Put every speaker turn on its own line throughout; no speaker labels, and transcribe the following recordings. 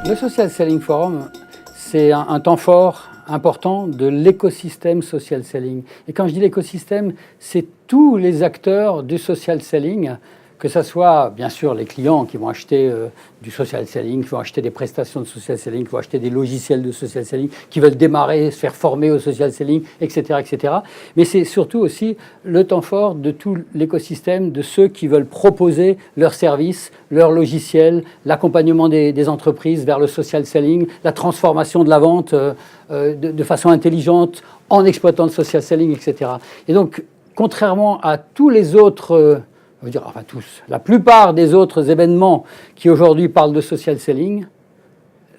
Le Social Selling Forum, c'est un temps fort important de l'écosystème social selling. Et quand je dis l'écosystème, c'est tous les acteurs du social selling, que ce soit bien sûr les clients qui vont acheter du social selling, qui vont acheter des prestations de social selling, qui vont acheter des logiciels de social selling, qui veulent démarrer, se faire former au social selling, etc., etc. Mais c'est surtout aussi le temps fort de tout l'écosystème, de ceux qui veulent proposer leurs services, leurs logiciels, l'accompagnement des entreprises vers le social selling, la transformation de la vente de façon intelligente en exploitant le social selling, etc. Et donc, contrairement à tous les autres... je veux dire, enfin tous, la plupart des autres événements qui aujourd'hui parlent de social selling,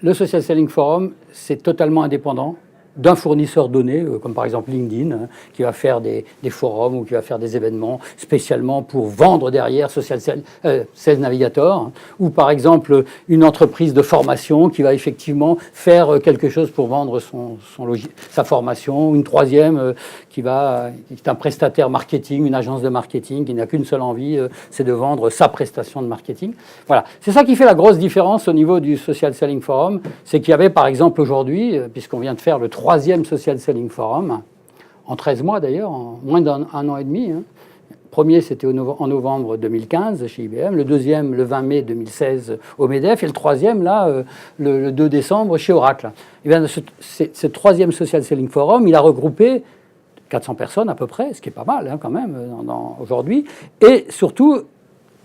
le Social Selling Forum, c'est totalement indépendant d'un fournisseur donné, comme par exemple LinkedIn, qui va faire des forums ou qui va faire des événements spécialement pour vendre derrière Sales Navigator, ou par exemple une entreprise de formation qui va effectivement faire quelque chose pour vendre sa formation, une troisième qui est un prestataire marketing, une agence de marketing qui n'a qu'une seule envie, c'est de vendre sa prestation de marketing. Voilà, c'est ça qui fait la grosse différence au niveau du Social Selling Forum, c'est qu'il y avait par exemple aujourd'hui, puisqu'on vient de faire le troisième Social Selling Forum, en 13 mois d'ailleurs, en moins d'un an et demi. Le premier, c'était en novembre 2015 chez IBM, le deuxième, le 20 mai 2016 au MEDEF, et le troisième, là, le 2 décembre chez Oracle. Et bien, ce troisième Social Selling Forum, il a regroupé 400 personnes à peu près, ce qui est pas mal quand même aujourd'hui, et surtout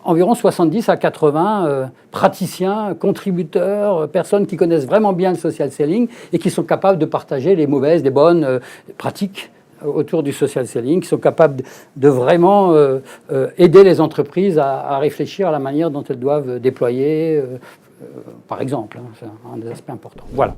environ 70 à 80 praticiens, contributeurs, personnes qui connaissent vraiment bien le social selling et qui sont capables de partager les mauvaises, des bonnes pratiques autour du social selling, qui sont capables de vraiment aider les entreprises à réfléchir à la manière dont elles doivent déployer, par exemple. C'est un des aspects importants. Voilà.